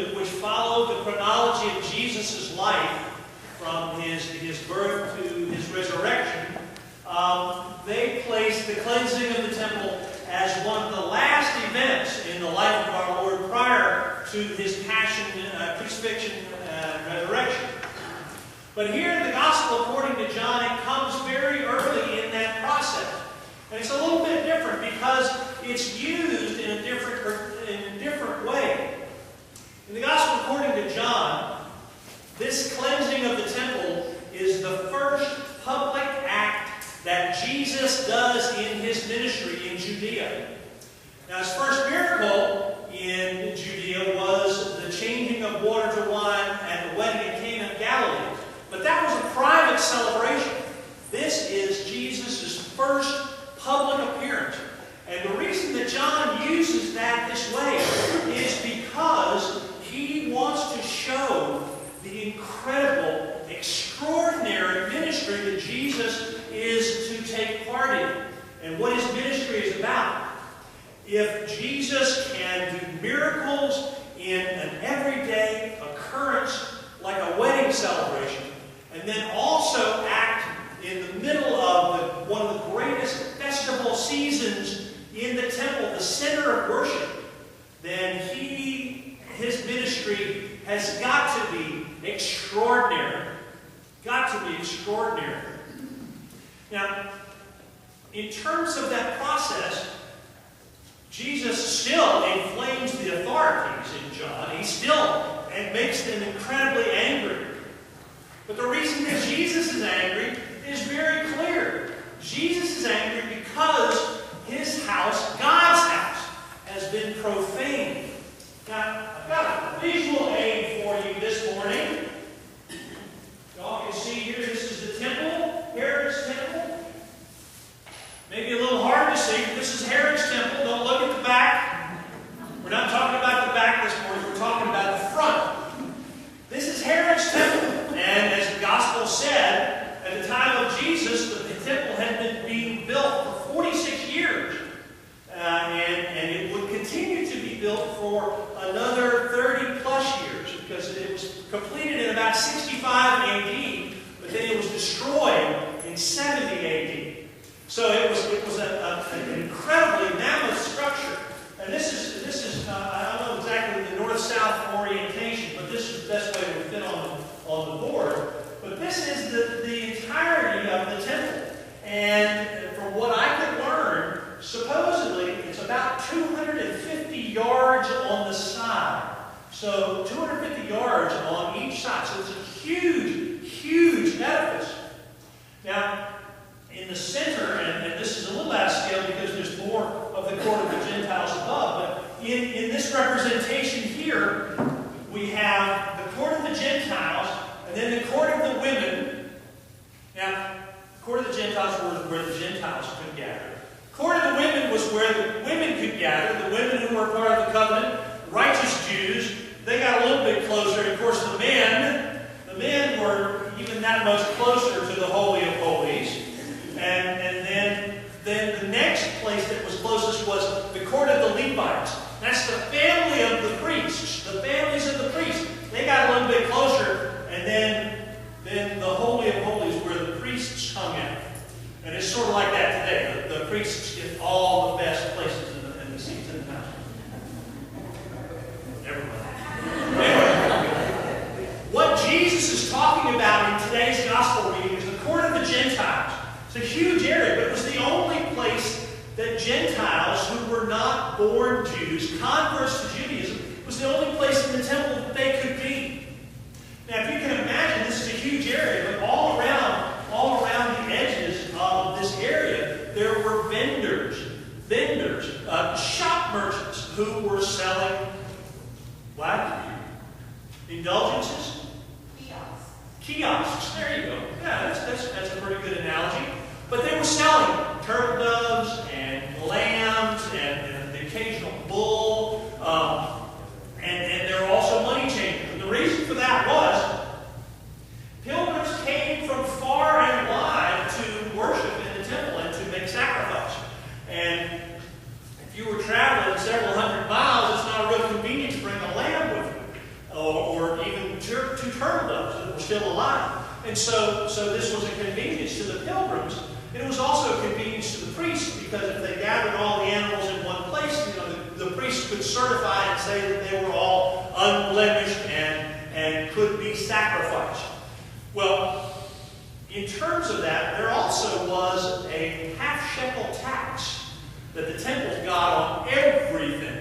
Luke, which followed the chronology of Jesus' life from his birth to his resurrection, they placed the cleansing of the temple as one of the last events in the life of our Lord prior to his passion, crucifixion, and resurrection. But here in the Gospel according to John, it comes very early in that process. And it's a little bit different because it's used in a different way. In the Gospel according to John, this cleansing of the temple is the first public act that Jesus does in his ministry in Judea. Now, his first miracle in Judea was the changing of water to wine at the wedding in Cana of Galilee. But that was a private celebration. This is Jesus' first public appearance. And the reason that John uses that this way is because he wants to show the incredible, extraordinary ministry that Jesus is to take part in and what his ministry is about. If Jesus can do miracles in an everyday occurrence like a wedding celebration, and then also act in the middle of one of the greatest festival seasons in the temple, the center of worship, then his ministry has got to be extraordinary. Got to be extraordinary. Now, in terms of that process, Jesus still inflames the authorities in John. He still makes them incredibly angry. But the reason that Jesus is angry is very clear. Jesus is angry because his house, God's house, has been profaned. Now, I've got a visual aid for you this morning. Y'all can see here, this is the temple, Herod's temple. Maybe a little hard to see, but this is Herod's temple. Don't look at the back. We're not talking about the back this morning, we're talking about the front. This is Herod's temple. And as the Gospel said, at the time of Jesus, the temple had been being built for 46 years. And it would continue to be built for another 30 plus years because it was completed in about 65 AD, but then it was destroyed in 70 AD. So it was an incredibly mammoth structure. And this is I don't know exactly the north-south orientation, but this is the best way it would fit on the board. But this is the entirety of the temple. And from what I could learn, supposedly it's about 250 yards on the side. So 250 yards on each side. So it's a huge, huge edifice. Now, in the center, and this is a little out of scale because there's more of the court of the Gentiles above, but in this representation here, we have the court of the Gentiles, and then the court of the women. Now, the court of the Gentiles was where the Gentiles could gather. The court of the women was where the women could gather, the women who were part of the covenant, righteous Jews. They got a little bit closer. And of course, the men were even that much closer to the Holy of Holies. And then the next place that was closest was the court of the Levites. That's the family of the priests, the families of the priests. They got a little bit closer, and then the Holy of Holies where the priests hung out. And it's sort of like that today. The priests get all the best places in the seats in the house. Everybody. Anyway, what Jesus is talking about in today's gospel reading is the court of the Gentiles. It's a huge area, but it was the only place that Gentiles who were not born Jews, converts to Judaism, was the only place in the temple that they could be. Now, if you can imagine, this is a huge area, but all around the edges of this area, there were vendors, shop merchants who were selling what? Indulgences? Kiosks. There you go. Yeah, that's a pretty good analogy. But they were selling turtle doves and lambs and the occasional bull, and there were also money changers. And the reason for that was pilgrims came from far and wide to worship in the temple and to make sacrifice. And if you were traveling several hundred miles, it's not real convenient to bring a lamb with you. still alive. And so this was a convenience to the pilgrims, and it was also a convenience to the priests, because if they gathered all the animals in one place, the priests could certify and say that they were all unblemished and could be sacrificed. Well, in terms of that, there also was a half-shekel tax that the temples got on everything,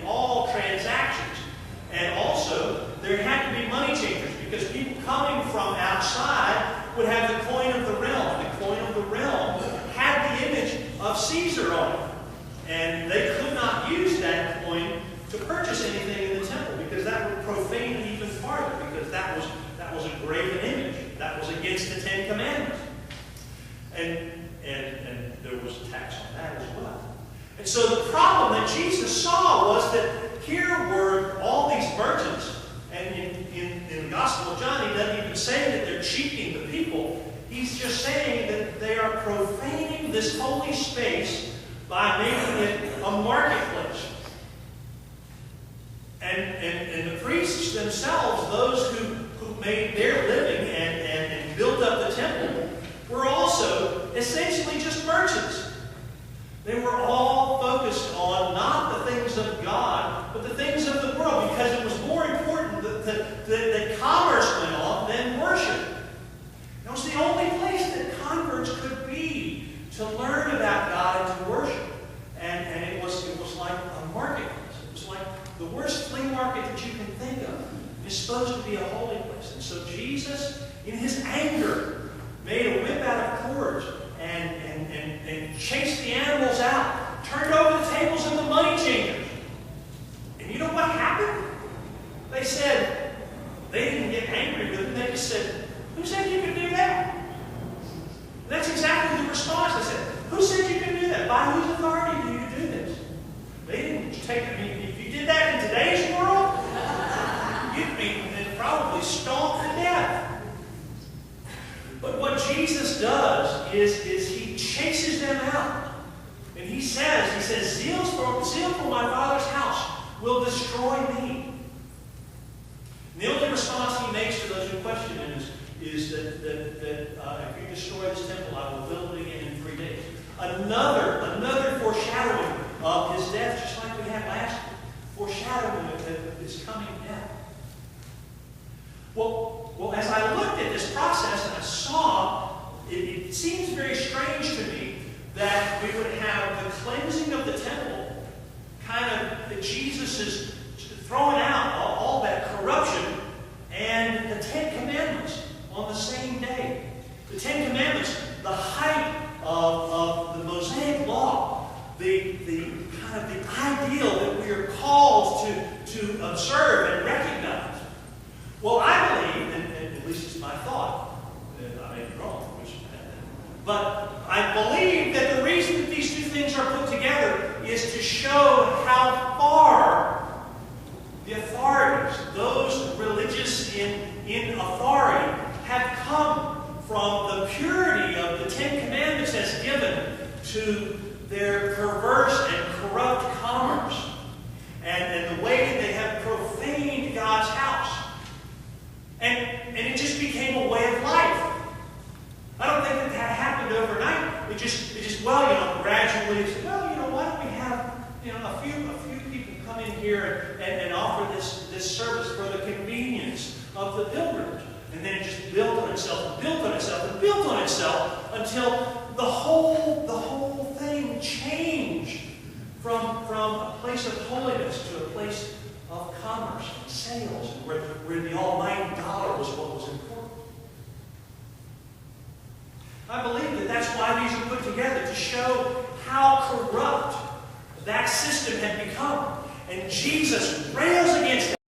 all transactions. And also, there had to be money changers, because people coming from outside would have the coin of the realm. The coin of the realm had the image of Caesar on it. And they could not use that coin to purchase anything in the temple, because that would profane it even farther, because that was a graven image. That was against the Ten Commandments. And there was a tax on that as well. And so the problem that Jesus saw was that here were all these merchants, and in the Gospel of John, he doesn't even say that they're cheating the people. He's just saying that they are profaning this holy space by making it a marketplace. And the priests themselves, those who made their living and built up the temple, were also essentially just merchants. They were all focused on not the things of God, but the things of the world, because it was more important that commerce went on than worship. It was the only place that converts could be to learn about God and to worship. And it was like a marketplace. It was like the worst flea market that you can think of. It's supposed to be a holy place. And so Jesus, in his anger, made a whip out of cords and chased the animals out, turned over the tables of the money changers. And you know what happened? They said, they didn't get angry with him. They just said, who said you could do that? And that's exactly the response. They said, who said you could do that? By whose authority do you do this? They didn't take, if you did that in today's world, you'd be probably stoned to death. But what Jesus does is he chases them out. And he says, zeal for my Father's house will destroy me. And the only response he makes to those who question him is that if you destroy this temple, I will build it again in 3 days. Another foreshadowing of his death, just like we had last week. Foreshadowing of his coming death. Well, as I looked at this process and I saw, it seems very strange to me that we would have the cleansing of the temple, that Jesus is throwing out all that corruption, and the Ten Commandments on the same day. The Ten Commandments, the height of the Mosaic Law, the ideal that we are called to observe and recognize. Well, I believe, and at least it's my thought, and I may be wrong, but I believe that the reason that these two things are put together is to show how far the authorities, those religious in authority, have come from the purity of the Ten Commandments as given to their perverse and corrupt commerce, and the way they have profaned God's house. And it just became a way of life. I don't think that happened overnight. It just gradually said, why don't we have, a few people come in here and offer this service for the convenience of the pilgrims. And then it just built on itself and built on itself and built on itself until the whole thing changed from a place of holiness to a place of commerce and sales, where the almighty dollar was what was important. I believe that that's why these are put together, to show how corrupt that system had become. And Jesus rails against